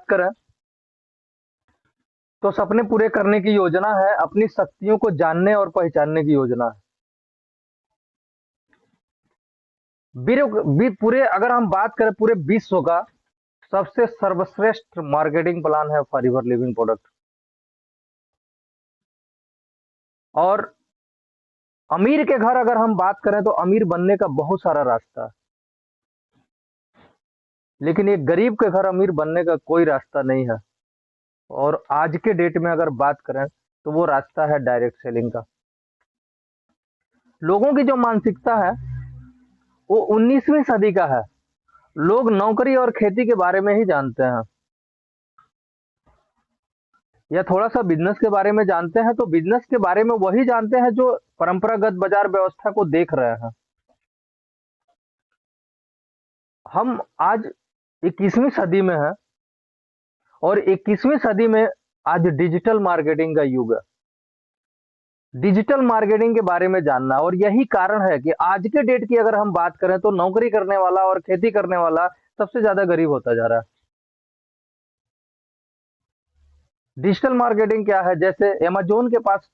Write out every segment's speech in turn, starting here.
करें तो सपने पूरे करने की योजना है, अपनी शक्तियों को जानने और पहचानने की योजना है। पूरे अगर हम बात करें पूरे विश्व का सबसे सर्वश्रेष्ठ मार्केटिंग प्लान है फॉरएवर लिविंग प्रोडक्ट। और अमीर के घर अगर हम बात करें तो अमीर बनने का बहुत सारा रास्ता है, लेकिन एक गरीब के घर अमीर बनने का कोई रास्ता नहीं है। और आज के डेट में अगर बात करें तो वो रास्ता है डायरेक्ट सेलिंग का। लोगों की जो मानसिकता है वो 19वीं सदी का है। लोग नौकरी और खेती के बारे में ही जानते हैं, या थोड़ा सा बिजनेस के बारे में जानते हैं, तो बिजनेस के बारे में वही जानते हैं जो परंपरागत बाजार व्यवस्था को देख रहे हैं। हम आज 21वीं सदी में हैं और 21वीं सदी में आज डिजिटल मार्केटिंग का युग है। डिजिटल मार्केटिंग के बारे में जानना, और यही कारण है कि आज के डेट की अगर हम बात करें तो नौकरी करने वाला और खेती करने वाला सबसे ज्यादा गरीब होता जा रहा है। डिजिटल मार्केटिंग क्या है? जैसे अमेजोन के पास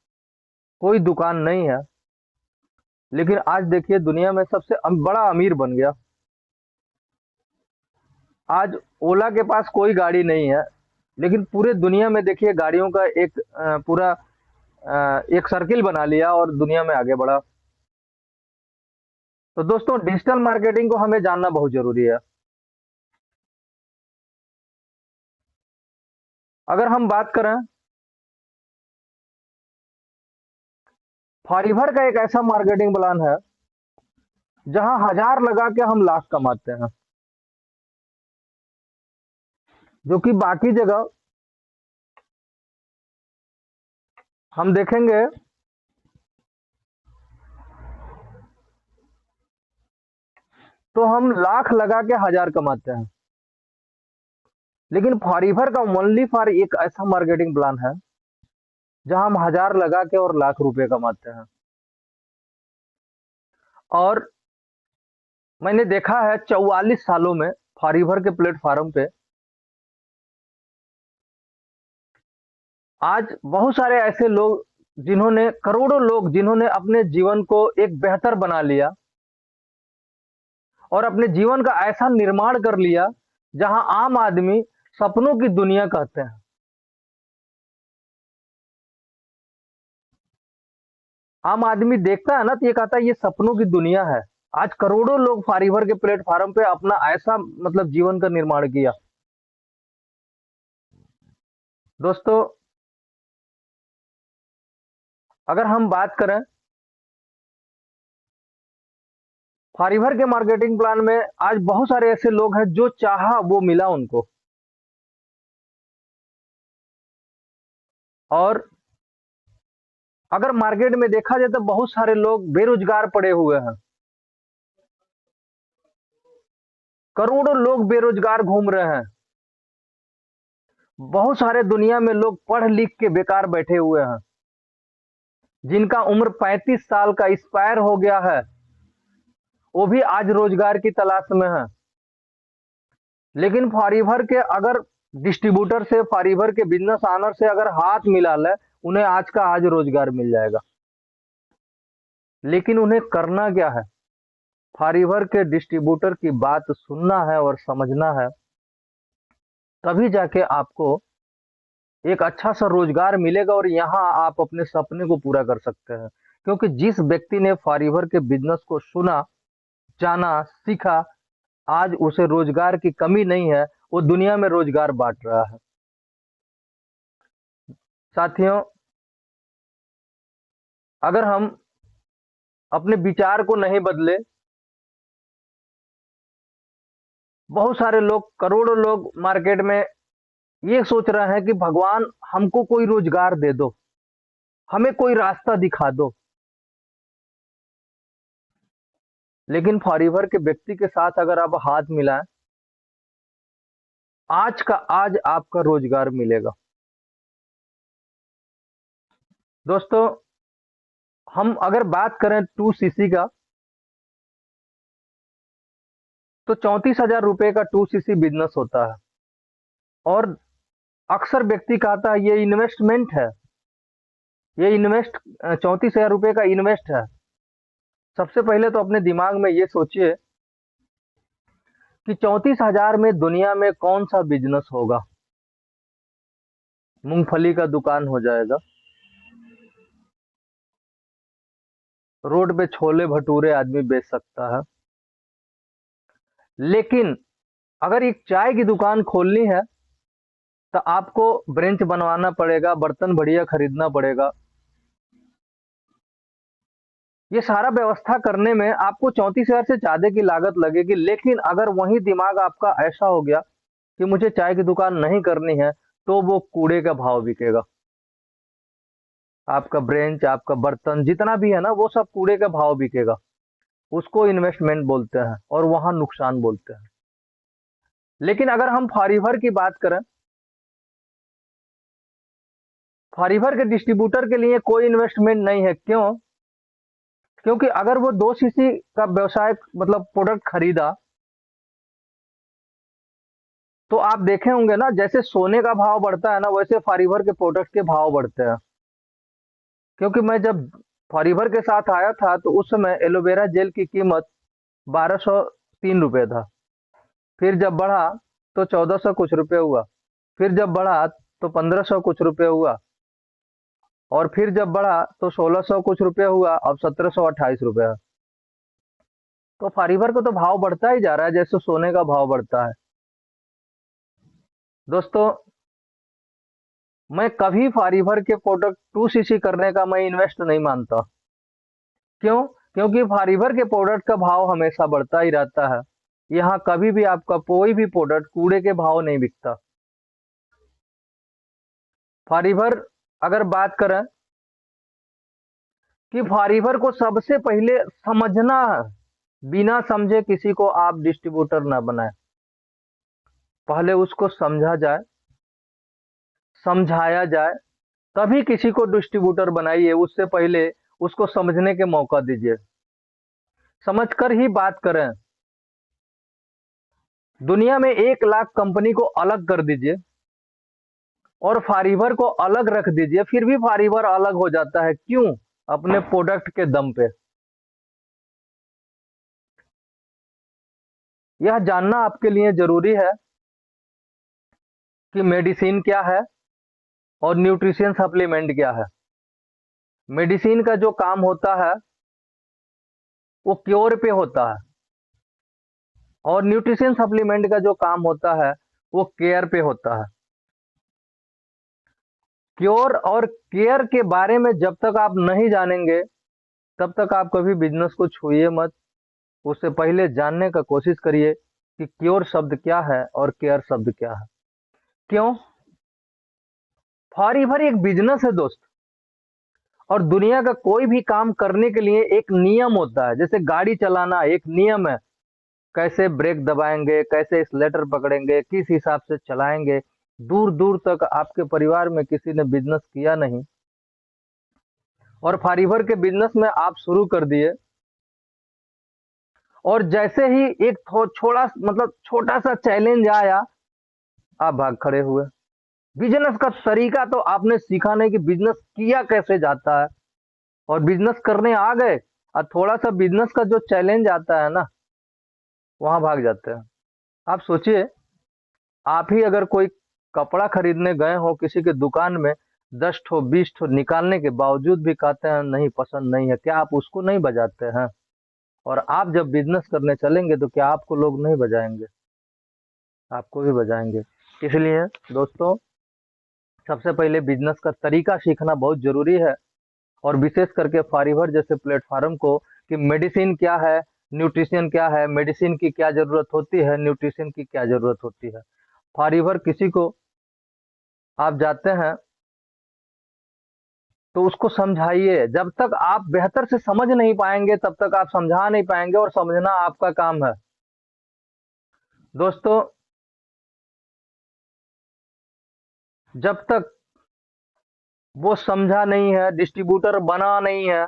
कोई दुकान नहीं है, लेकिन आज देखिए दुनिया में सबसे बड़ा अमीर बन गया। आज ओला के पास कोई गाड़ी नहीं है, लेकिन पूरे दुनिया में देखिए गाड़ियों का एक पूरा एक सर्किल बना लिया और दुनिया में आगे बढ़ा। तो दोस्तों डिजिटल मार्केटिंग को हमें जानना बहुत जरूरी है। अगर हम बात करें, फॉरएवर का एक ऐसा मार्केटिंग प्लान है जहां 1000 लगा के हम लाख कमाते हैं, जो कि बाकी जगह हम देखेंगे तो हम लाख लगा के 1000 कमाते हैं। लेकिन फॉरएवर का ओनली फॉर एक ऐसा मार्केटिंग प्लान है जहां हम 1000 लगा के और लाख रुपए कमाते हैं। और मैंने देखा है 44 सालों में फॉरएवर के प्लेटफॉर्म पे आज बहुत सारे ऐसे लोग जिन्होंने, करोड़ों लोग जिन्होंने अपने जीवन को एक बेहतर बना लिया और अपने जीवन का ऐसा निर्माण कर लिया जहां आम आदमी सपनों की दुनिया कहते हैं। आम आदमी देखता है ना तो ये कहता है ये सपनों की दुनिया है। आज करोड़ों लोग फॉरएवर के प्लेटफॉर्म पे अपना ऐसा मतलब जीवन का निर्माण किया। दोस्तों अगर हम बात करें फॉरएवर के मार्केटिंग प्लान में, आज बहुत सारे ऐसे लोग हैं जो चाहा वो मिला उनको। और अगर मार्केट में देखा जाए तो बहुत सारे लोग बेरोजगार पड़े हुए हैं। करोड़ों लोग बेरोजगार घूम रहे हैं। बहुत सारे दुनिया में लोग पढ़ लिख के बेकार बैठे हुए हैं, जिनका उम्र 35 साल का एक्सपायर हो गया है, वो भी आज रोजगार की तलाश में है। लेकिन फॉरएवर के अगर डिस्ट्रीब्यूटर से, फॉरएवर के बिजनेस ऑनर से अगर हाथ मिला ले, उन्हें आज का आज रोजगार मिल जाएगा। लेकिन उन्हें करना क्या है? फॉरएवर के डिस्ट्रीब्यूटर की बात सुनना है और समझना है, तभी जाके आपको एक अच्छा सा रोजगार मिलेगा और यहाँ आप अपने सपने को पूरा कर सकते हैं। क्योंकि जिस व्यक्ति ने फॉरएवर के बिजनेस को सुना, जाना, सीखा, आज उसे रोजगार की कमी नहीं है, वो दुनिया में रोजगार बांट रहा है। साथियों अगर हम अपने विचार को नहीं बदले, बहुत सारे लोग, करोड़ों लोग मार्केट में ये सोच रहे हैं कि भगवान हमको कोई रोजगार दे दो, हमें कोई रास्ता दिखा दो। लेकिन फॉरएवर के व्यक्ति के साथ अगर आप हाथ मिलाएं, आज का आज आपका रोजगार मिलेगा। दोस्तों हम अगर बात करें 2cc का, तो 34,000 रुपए का 2cc बिजनेस होता है। और अक्सर व्यक्ति कहता है ये इन्वेस्टमेंट है, ये इन्वेस्ट 34,000 रुपये का इन्वेस्ट है। सबसे पहले तो अपने दिमाग में ये सोचिए कि 34,000 में दुनिया में कौन सा बिजनेस होगा। मूंगफली का दुकान हो जाएगा, रोड पे छोले भटूरे आदमी बेच सकता है। लेकिन अगर एक चाय की दुकान खोलनी है तो आपको ब्रेंच बनवाना पड़ेगा, बर्तन बढ़िया खरीदना पड़ेगा। ये सारा व्यवस्था करने में आपको 34,000 से ज्यादा की लागत लगेगी। लेकिन अगर वही दिमाग आपका ऐसा हो गया कि मुझे चाय की दुकान नहीं करनी है, तो वो कूड़े का भाव बिकेगा। आपका ब्रेंच, आपका बर्तन जितना भी है ना, वो सब कूड़े का भाव बिकेगा। उसको इन्वेस्टमेंट बोलते हैं और वहां नुकसान बोलते हैं। लेकिन अगर हम फारीवर की बात करें, फारीवर के डिस्ट्रीब्यूटर के लिए कोई इन्वेस्टमेंट नहीं है। क्यों? क्योंकि अगर वो 2 सीसी का व्यवसाय मतलब प्रोडक्ट खरीदा, तो आप देखे होंगे ना, जैसे सोने का भाव बढ़ता है ना, वैसे फारीवर के प्रोडक्ट के भाव बढ़ते हैं। क्योंकि मैं जब फारीवर के साथ आया था तो उस समय एलोवेरा जेल की कीमत 1203 रुपये था। फिर जब बढ़ा तो 1400 कुछ रुपये हुआ। फिर जब बढ़ा तो 1500 कुछ रुपये हुआ। और फिर जब बढ़ा तो 1600 कुछ रुपये हुआ। अब 1728 रुपये है। तो फारीवर को तो भाव बढ़ता ही जा रहा है जैसे सोने का भाव बढ़ता है। दोस्तों, मैं कभी फारीवर के प्रोडक्ट 2 सीसी करने का मैं इन्वेस्ट नहीं मानता। क्यों? क्योंकि फारीवर के प्रोडक्ट का भाव हमेशा बढ़ता ही रहता है। यहाँ कभी भी आपका कोई भी प्रोडक्ट कूड़े के भाव नहीं बिकता। फारीवर, अगर बात करें कि फारीवर को सबसे पहले समझना है, बिना समझे किसी को आप डिस्ट्रीब्यूटर ना बनाए। पहले उसको समझा जाए, समझाया जाए, तभी किसी को डिस्ट्रीब्यूटर बनाइए। उससे पहले उसको समझने के मौका दीजिए, समझकर ही बात करें। दुनिया में 1 लाख कंपनी को अलग कर दीजिए और फारीवर को अलग रख दीजिए, फिर भी फारीवर अलग हो जाता है। क्यों? अपने प्रोडक्ट के दम पे। यह जानना आपके लिए जरूरी है कि मेडिसिन क्या है और न्यूट्रिशन सप्लीमेंट क्या है। मेडिसिन का जो काम होता है वो क्योर पे होता है, और न्यूट्रिशन सप्लीमेंट का जो काम होता है वो केयर पे होता है। क्योर और केयर के बारे में जब तक आप नहीं जानेंगे, तब तक आप कभी बिजनेस को छूइए मत। उससे पहले जानने का कोशिश करिए कि क्योर शब्द क्या है और केयर शब्द क्या है। क्यों? फॉर एक बिजनेस है दोस्त। और दुनिया का कोई भी काम करने के लिए एक नियम होता है। जैसे गाड़ी चलाना एक नियम है, कैसे ब्रेक दबाएंगे, कैसे एक्सीलरेटर पकड़ेंगे, किस हिसाब से चलाएंगे। दूर दूर तक आपके परिवार में किसी ने बिजनेस किया नहीं, और फारीवर के बिजनेस में आप शुरू कर दिए, और जैसे ही एक छोटा मतलब छोटा सा चैलेंज आया, आप भाग खड़े हुए। बिजनेस का तरीका तो आपने सीखा नहीं कि बिजनेस किया कैसे जाता है, और बिजनेस करने आ गए और थोड़ा सा बिजनेस का जो चैलेंज आता है ना, वहां भाग जाते हैं। आप सोचिए, आप ही अगर कोई कपड़ा खरीदने गए हो किसी के दुकान में, 10 ठो 20 ठो निकालने के बावजूद भी कहते हैं नहीं पसंद नहीं है, क्या आप उसको नहीं बजाते हैं? और आप जब बिजनेस करने चलेंगे तो क्या आपको लोग नहीं बजाएंगे? आपको भी बजाएंगे। इसलिए दोस्तों, सबसे पहले बिजनेस का तरीका सीखना बहुत जरूरी है। और विशेष करके फारीवर जैसे प्लेटफॉर्म को, कि मेडिसिन क्या है, न्यूट्रिशन क्या है, मेडिसिन की क्या जरूरत होती है, न्यूट्रिशन की क्या जरूरत होती है। फारीवर किसी को आप जाते हैं तो उसको समझाइए। जब तक आप बेहतर से समझ नहीं पाएंगे तब तक आप समझा नहीं पाएंगे, और समझना आपका काम है। दोस्तों, जब तक वो समझा नहीं है, डिस्ट्रीब्यूटर बना नहीं है,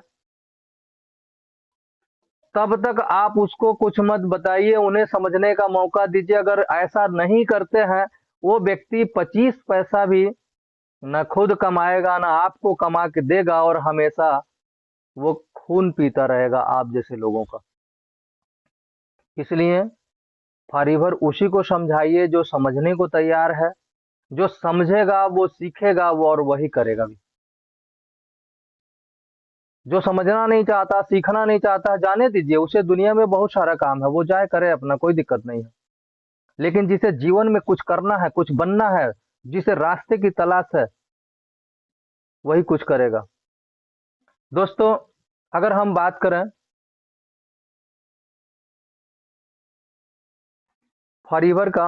तब तक आप उसको कुछ मत बताइए, उन्हें समझने का मौका दीजिए। अगर ऐसा नहीं करते हैं, वो व्यक्ति 25 पैसा भी न खुद कमाएगा, ना आपको कमा के देगा, और हमेशा वो खून पीता रहेगा आप जैसे लोगों का। इसलिए फारीवर उसी को समझाइए जो समझने को तैयार है। जो समझेगा वो सीखेगा, वो और वही करेगा भी। जो समझना नहीं चाहता, सीखना नहीं चाहता, जाने दीजिए, उसे दुनिया में बहुत सारा काम है, वो जाए करे अपना, कोई दिक्कत नहीं है। लेकिन जिसे जीवन में कुछ करना है, कुछ बनना है, जिसे रास्ते की तलाश है, वही कुछ करेगा। दोस्तों, अगर हम बात करें फॉरीवर का,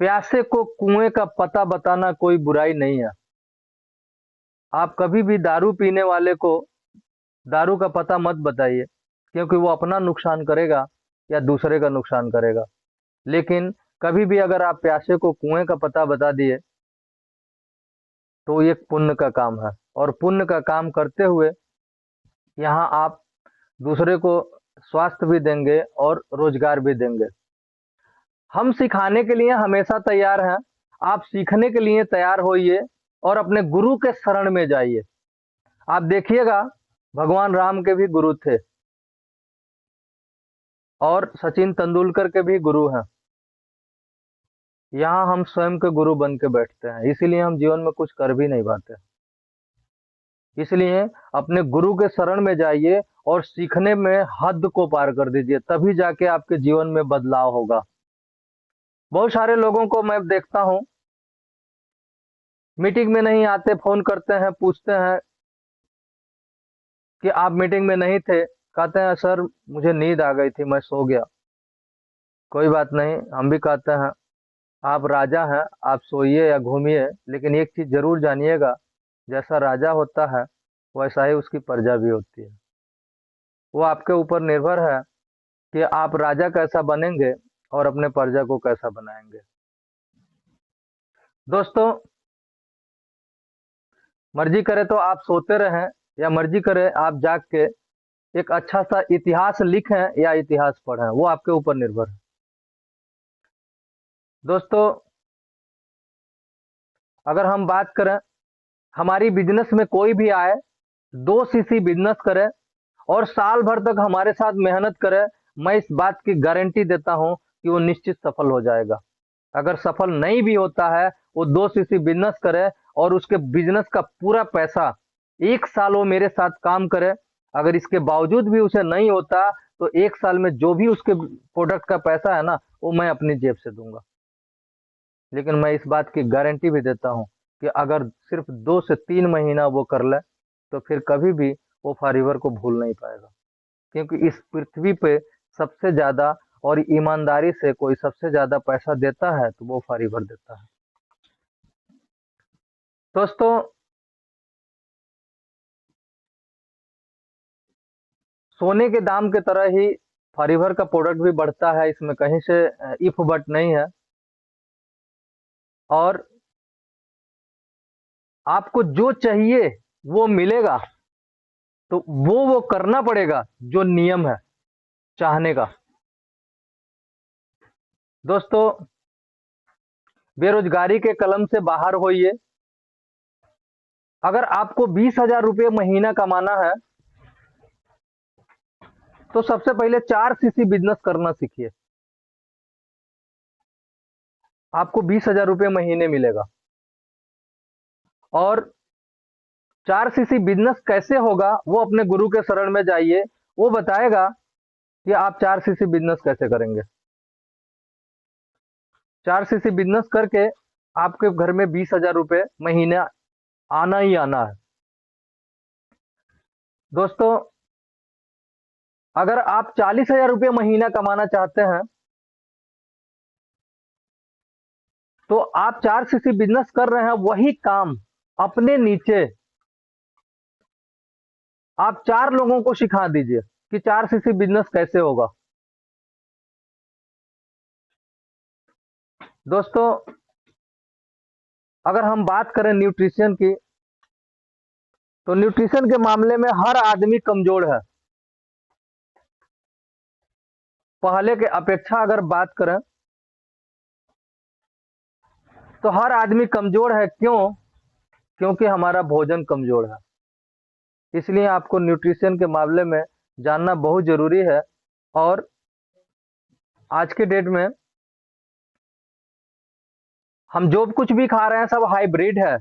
प्यासे को कुएं का पता बताना कोई बुराई नहीं है। आप कभी भी दारू पीने वाले को दारू का पता मत बताइए, क्योंकि वो अपना नुकसान करेगा या दूसरे का नुकसान करेगा। लेकिन कभी भी अगर आप प्यासे को कुएं का पता बता दिए, तो ये पुण्य का काम है, और पुण्य का काम करते हुए यहाँ आप दूसरे को स्वास्थ्य भी देंगे और रोजगार भी देंगे। हम सिखाने के लिए हमेशा तैयार हैं। आप सीखने के लिए तैयार होइए और अपने गुरु के शरण में जाइए। आप देखिएगा, भगवान राम के भी गुरु थे, और सचिन तेंदुलकर के भी गुरु हैं। यहाँ हम स्वयं के गुरु बन के बैठते हैं, इसीलिए हम जीवन में कुछ कर भी नहीं पाते। इसलिए अपने गुरु के शरण में जाइए और सीखने में हद को पार कर दीजिए, तभी जाके आपके जीवन में बदलाव होगा। बहुत सारे लोगों को मैं देखता हूँ, मीटिंग में नहीं आते, फोन करते हैं, पूछते हैं कि आप मीटिंग में नहीं थे, कहते हैं सर मुझे नींद आ गई थी, मैं सो गया। कोई बात नहीं, हम भी कहते हैं आप राजा हैं, आप सोइए या घूमिए, लेकिन एक चीज जरूर जानिएगा, जैसा राजा होता है वैसा ही उसकी प्रजा भी होती है। वो आपके ऊपर निर्भर है कि आप राजा कैसा बनेंगे और अपने प्रजा को कैसा बनाएंगे। दोस्तों, मर्जी करे तो आप सोते रहें, या मर्जी करे आप जाग के एक अच्छा सा इतिहास लिखें या इतिहास पढ़ें, वो आपके ऊपर निर्भर है। दोस्तों, अगर हम बात करें, हमारी बिजनेस में कोई भी आए, 2 सीसी बिजनेस करे और साल भर तक हमारे साथ मेहनत करे, मैं इस बात की गारंटी देता हूं कि वो निश्चित सफल हो जाएगा। अगर सफल नहीं भी होता है, वो 2 सीसी बिजनेस करे और उसके बिजनेस का पूरा पैसा 1 साल वो मेरे साथ काम करे, अगर इसके बावजूद भी उसे नहीं होता, तो 1 साल में जो भी उसके प्रोडक्ट का पैसा है ना, वो मैं अपनी जेब से दूंगा। लेकिन मैं इस बात की गारंटी भी देता हूं कि अगर सिर्फ 2 से 3 महीना वो कर ले, तो फिर कभी भी वो फॉरएवर को भूल नहीं पाएगा। क्योंकि इस पृथ्वी पे सबसे ज्यादा और ईमानदारी से कोई सबसे ज्यादा पैसा देता है, तो वो फॉरएवर देता है। दोस्तों, सोने के दाम के तरह ही फॉरएवर का प्रोडक्ट भी बढ़ता है, इसमें कहीं से इफ बट नहीं है। और आपको जो चाहिए वो मिलेगा, तो वो करना पड़ेगा जो नियम है चाहने का। दोस्तों, बेरोजगारी के कलम से बाहर होइए। अगर आपको 20,000 रुपये महीना कमाना है, तो सबसे पहले 4 सीसी बिजनेस करना सीखिए। आपको 20,000 रुपये महीने मिलेगा। और 4 सीसी बिजनेस कैसे होगा, वो अपने गुरु के शरण में जाइए, वो बताएगा कि आप 4 सीसी बिजनेस कैसे करेंगे। 4 सीसी बिजनेस करके आपके घर में 20,000 रुपये महीने आना ही आना है। दोस्तों, अगर आप 40,000 रुपये महीना कमाना चाहते हैं, तो आप 4 सीसी बिजनेस कर रहे हैं, वही काम अपने नीचे आप 4 लोगों को सिखा दीजिए कि 4 सीसी बिजनेस कैसे होगा। दोस्तों, अगर हम बात करें न्यूट्रिशन की, तो न्यूट्रिशन के मामले में हर आदमी कमजोर है। पहले के अपेक्षा अगर बात करें, तो हर आदमी कमजोर है, क्यों? क्योंकि हमारा भोजन कमजोर है। इसलिए आपको न्यूट्रिशन के मामले में जानना बहुत जरूरी है। और आज के डेट में हम जो कुछ भी खा रहे हैं सब हाइब्रिड है।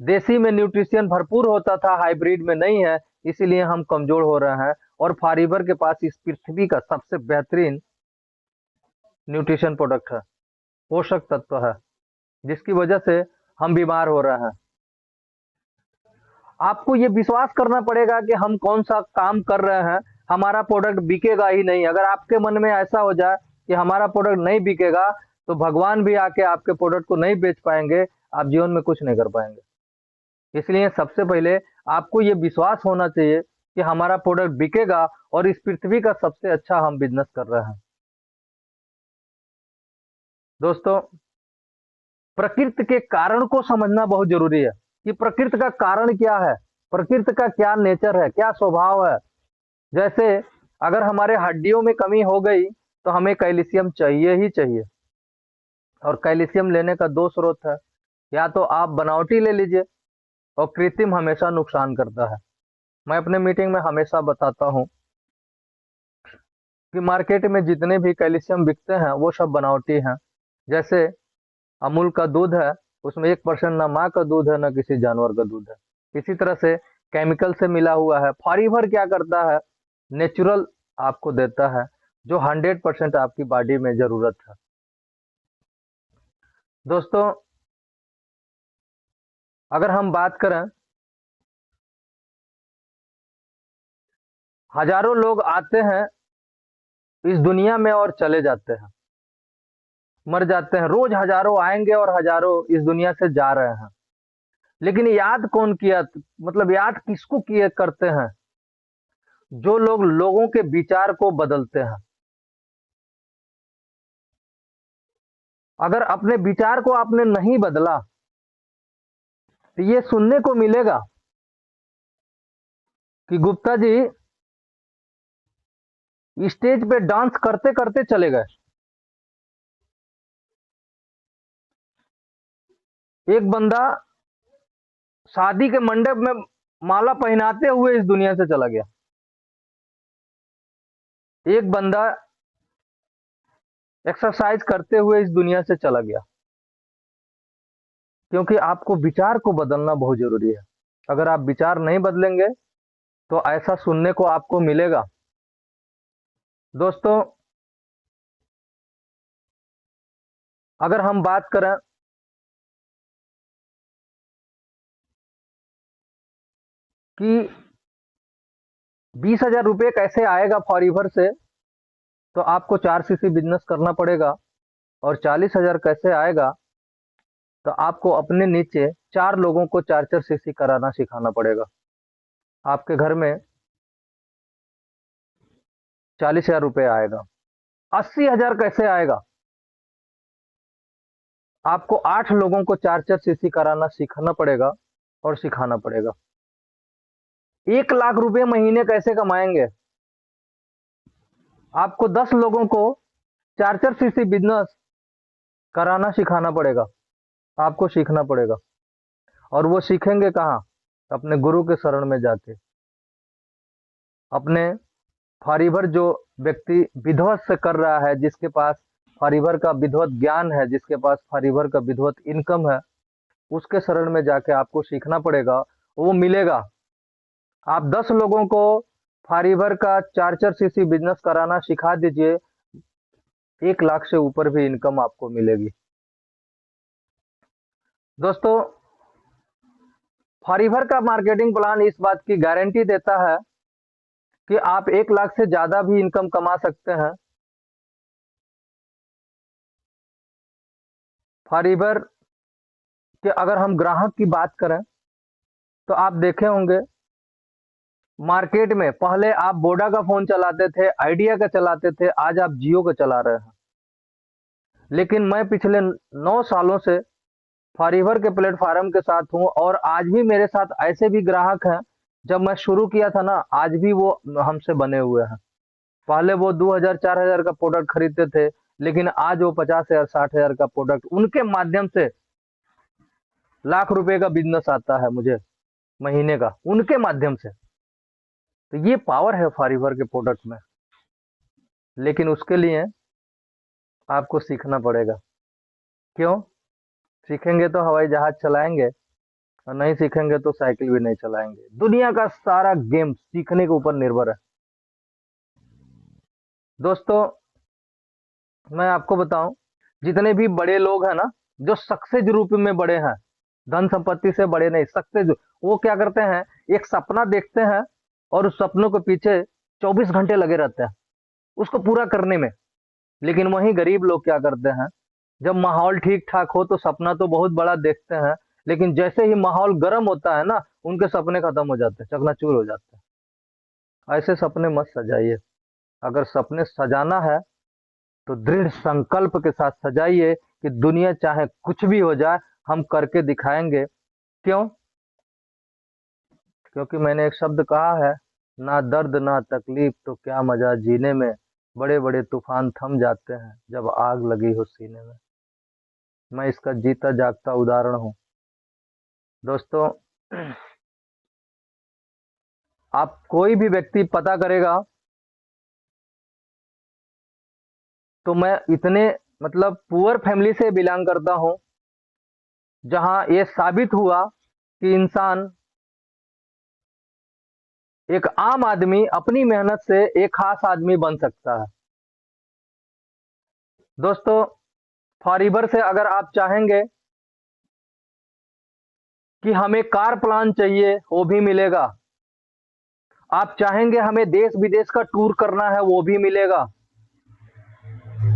देसी में न्यूट्रिशन भरपूर होता था, हाइब्रिड में नहीं है, इसीलिए हम कमजोर हो रहे हैं। और फारिबर के पास इस पृथ्वी का सबसे बेहतरीन न्यूट्रिशन प्रोडक्ट है, पोषक तत्व है, जिसकी वजह से हम बीमार हो रहे हैं। आपको ये विश्वास करना पड़ेगा कि हम कौन सा काम कर रहे हैं, हमारा प्रोडक्ट बिकेगा ही नहीं। अगर आपके मन में ऐसा हो जाए कि हमारा प्रोडक्ट नहीं बिकेगा, तो भगवान भी आके आपके प्रोडक्ट को नहीं बेच पाएंगे, आप जीवन में कुछ नहीं कर पाएंगे। इसलिए सबसे पहले आपको ये विश्वास होना चाहिए कि हमारा प्रोडक्ट बिकेगा और इस पृथ्वी का सबसे अच्छा हम बिजनेस कर रहे हैं। दोस्तों, प्रकृति के कारण को समझना बहुत जरूरी है कि प्रकृति का कारण क्या है, प्रकृति का क्या नेचर है, क्या स्वभाव है। जैसे अगर हमारे हड्डियों में कमी हो गई तो हमें कैल्शियम चाहिए ही चाहिए। और कैल्शियम लेने का दो स्रोत है, या तो आप बनावटी ले लीजिए, और कृत्रिम हमेशा नुकसान करता है। मैं अपने मीटिंग में हमेशा बताता हूं कि मार्केट में जितने भी कैल्शियम बिकते हैं वो सब बनावटी हैं। जैसे अमूल का दूध है, उसमें 1% ना माँ का दूध है ना किसी जानवर का दूध है। इसी तरह से केमिकल से मिला हुआ है। फाइबर क्या करता है, नेचुरल आपको देता है, जो 100% आपकी बॉडी में जरूरत है। दोस्तों, अगर हम बात करें, हजारों लोग आते हैं इस दुनिया में और चले जाते हैं, मर जाते हैं। रोज हजारों आएंगे और हजारों इस दुनिया से जा रहे हैं। लेकिन याद कौन किया, मतलब याद किसको किए करते हैं? जो लोग लोगों के विचार को बदलते हैं। अगर अपने विचार को आपने नहीं बदला तो ये सुनने को मिलेगा कि गुप्ता जी स्टेज पे डांस करते करते चले गए। एक बंदा शादी के मंडप में माला पहनाते हुए इस दुनिया से चला गया। एक बंदा एक्सरसाइज करते हुए इस दुनिया से चला गया। क्योंकि आपको विचार को बदलना बहुत जरूरी है। अगर आप विचार नहीं बदलेंगे तो ऐसा सुनने को आपको मिलेगा। दोस्तों, अगर हम बात करें कि 20,000 रुपये कैसे आएगा फॉरीवर से, तो आपको 4 सीसी बिजनेस करना पड़ेगा। और 40,000 कैसे आएगा, तो आपको अपने नीचे 4 लोगों को 4-4 सीसी कराना सिखाना पड़ेगा। आपके घर में 40,000 रुपये आएगा। 80,000 कैसे आएगा, आपको 8 लोगों को 4-4 सीसी कराना सीखना पड़ेगा और सिखाना पड़ेगा। 1 लाख रुपए महीने कैसे कमाएंगे, आपको 10 लोगों को 4-4 सीसी बिजनेस कराना सिखाना पड़ेगा, आपको सीखना पड़ेगा। और वो सीखेंगे कहाँ? अपने गुरु के शरण में जाके। अपने फारिबर जो व्यक्ति विधिवत से कर रहा है, जिसके पास फारिबर का विधिवत ज्ञान है, जिसके पास फारिबर का विधिवत इनकम है, उसके शरण में जाके आपको सीखना पड़ेगा, वो मिलेगा। आप 10 लोगों को फारिबर का 4-4 सीसी बिजनेस कराना सिखा दीजिए, 1 लाख से ऊपर भी इनकम आपको मिलेगी। दोस्तों, फारिबर का मार्केटिंग प्लान इस बात की गारंटी देता है कि आप 1 लाख से ज्यादा भी इनकम कमा सकते हैं। फारिबर के अगर हम ग्राहक की बात करें तो आप देखे होंगे, मार्केट में पहले आप वोडा का फोन चलाते थे, आइडिया का चलाते थे, आज आप जियो का चला रहे हैं। लेकिन मैं पिछले 9 सालों से फारिबर के प्लेटफॉर्म के साथ हूं, और आज भी मेरे साथ ऐसे भी ग्राहक हैं, जब मैं शुरू किया था ना, आज भी वो हमसे बने हुए हैं। पहले वो 2,000 4,000 का प्रोडक्ट खरीदते थे, लेकिन आज वो 50,000 60,000 का प्रोडक्ट उनके माध्यम से लाख रुपए का बिजनेस आता है मुझे महीने का, उनके माध्यम से। तो ये पावर है फारीवर के प्रोडक्ट में, लेकिन उसके लिए आपको सीखना पड़ेगा। क्यों? सीखेंगे तो हवाई जहाज चलाएंगे, और नहीं सीखेंगे तो साइकिल भी नहीं चलाएंगे। दुनिया का सारा गेम सीखने के ऊपर निर्भर है। दोस्तों, मैं आपको बताऊं, जितने भी बड़े लोग हैं ना, जो सक्सेस रूप में बड़े हैं, धन संपत्ति से बड़े नहीं, सक्सेस, वो क्या करते हैं, एक सपना देखते हैं और उस सपनों के पीछे 24 घंटे लगे रहते हैं उसको पूरा करने में। लेकिन वहीं गरीब लोग क्या करते हैं, जब माहौल ठीक ठाक हो तो सपना तो बहुत बड़ा देखते हैं, लेकिन जैसे ही माहौल गर्म होता है ना, उनके सपने खत्म हो जाते हैं, चकनाचूर हो जाते हैं। ऐसे सपने मत सजाइए। अगर सपने सजाना है तो दृढ़ संकल्प के साथ सजाइए कि दुनिया चाहे कुछ भी हो जाए, हम करके दिखाएंगे। क्यों? क्योंकि मैंने एक शब्द कहा है, ना दर्द ना तकलीफ तो क्या मजा जीने में, बड़े बड़े तूफान थम जाते हैं जब आग लगी हो सीने में। मैं इसका जीता जागता उदाहरण हूं। दोस्तों, आप कोई भी व्यक्ति पता करेगा तो मैं इतने मतलब पुअर फैमिली से बिलोंग करता हूं, जहां ये साबित हुआ कि इंसान, एक आम आदमी अपनी मेहनत से एक खास आदमी बन सकता है। दोस्तों, फारीबर से अगर आप चाहेंगे कि हमें कार प्लान चाहिए, वो भी मिलेगा। आप चाहेंगे हमें देश विदेश का टूर करना है, वो भी मिलेगा।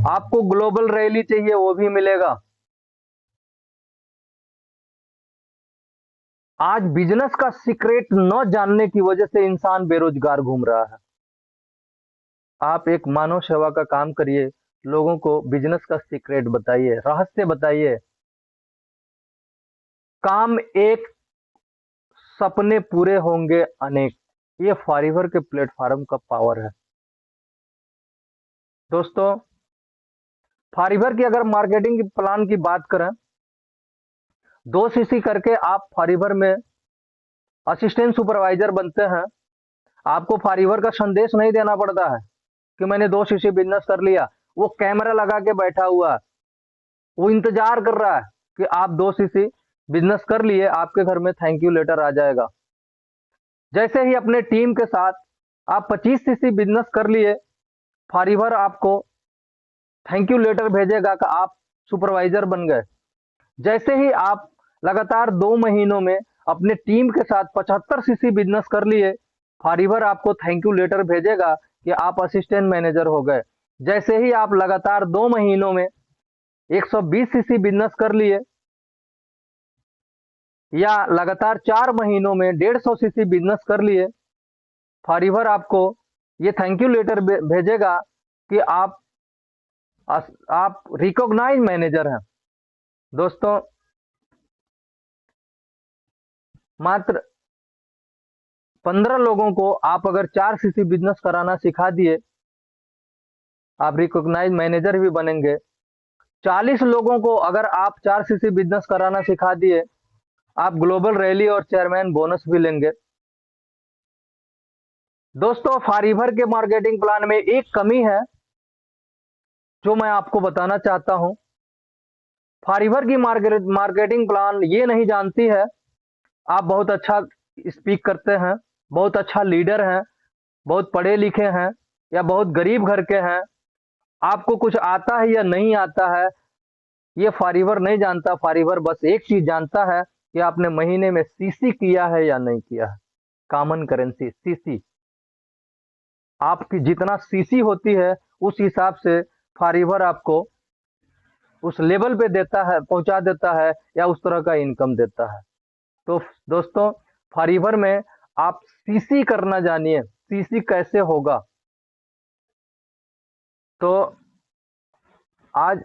आपको ग्लोबल रैली चाहिए, वो भी मिलेगा। आज बिजनेस का सीक्रेट न जानने की वजह से इंसान बेरोजगार घूम रहा है। आप एक मानव सेवा का काम करिए, लोगों को बिजनेस का सीक्रेट बताइए, रहस्य बताइए। काम एक, सपने पूरे होंगे अनेक। ये फारीवर के प्लेटफॉर्म का पावर है। दोस्तों, फारीवर की अगर मार्केटिंग की प्लान की बात करें, 2 सीसी करके आप फारीवर में असिस्टेंट सुपरवाइजर बनते हैं। आपको फारीवर का संदेश नहीं देना पड़ता है कि मैंने 2 सीसी बिजनेस कर लिया। वो कैमरा लगा के बैठा हुआ है, वो इंतजार कर रहा है कि आप 2 सीसी बिजनेस कर लिए, आपके घर में थैंक यू लेटर आ जाएगा। जैसे ही अपने टीम के साथ आप 25 सीसी बिजनेस कर लिए, फारीवर आपको थैंक यू लेटर भेजेगा कि आप सुपरवाइजर बन गए। जैसे ही आप लगातार 2 महीनों में अपने टीम के साथ 75 सीसी बिजनेस कर लिए, फारीवर आपको थैंक यू लेटर भेजेगा कि आप असिस्टेंट मैनेजर हो गए। जैसे ही आप लगातार 2 महीनों में 120 सीसी बिजनेस कर लिए, या लगातार 4 महीनों में 150 सीसी बिजनेस कर लिए, फारीवर आपको ये थैंक यू लेटर भेजेगा कि आप रिकॉग्नाइज मैनेजर हैं। दोस्तों, मात्र 15 लोगों को आप अगर 4 सीसी बिजनेस कराना सिखा दिए, आप रिकॉग्नाइज मैनेजर भी बनेंगे। 40 लोगों को अगर आप 4 सीसी बिजनेस कराना सिखा दिए, आप ग्लोबल रैली और चेयरमैन बोनस भी लेंगे। दोस्तों, फारीवर के मार्केटिंग प्लान में एक कमी है जो मैं आपको बताना चाहता हूं। फारीवर की मार्केटिंग प्लान ये नहीं जानती है आप बहुत अच्छा स्पीक करते हैं, बहुत अच्छा लीडर हैं, बहुत पढ़े लिखे हैं, या बहुत गरीब घर के हैं, आपको कुछ आता है या नहीं आता है, ये फारीवर नहीं जानता। फारीवर बस एक चीज जानता है कि आपने महीने में सीसी किया है या नहीं किया है। कॉमन करेंसी सीसी, आपकी जितना सीसी होती है उस हिसाब से फारीवर आपको उस लेवल पे देता है, पहुंचा देता है, या उस तरह का इनकम देता है। तो दोस्तों, फारीवर में आप सीसी करना जानिए, सीसी कैसे होगा। तो आज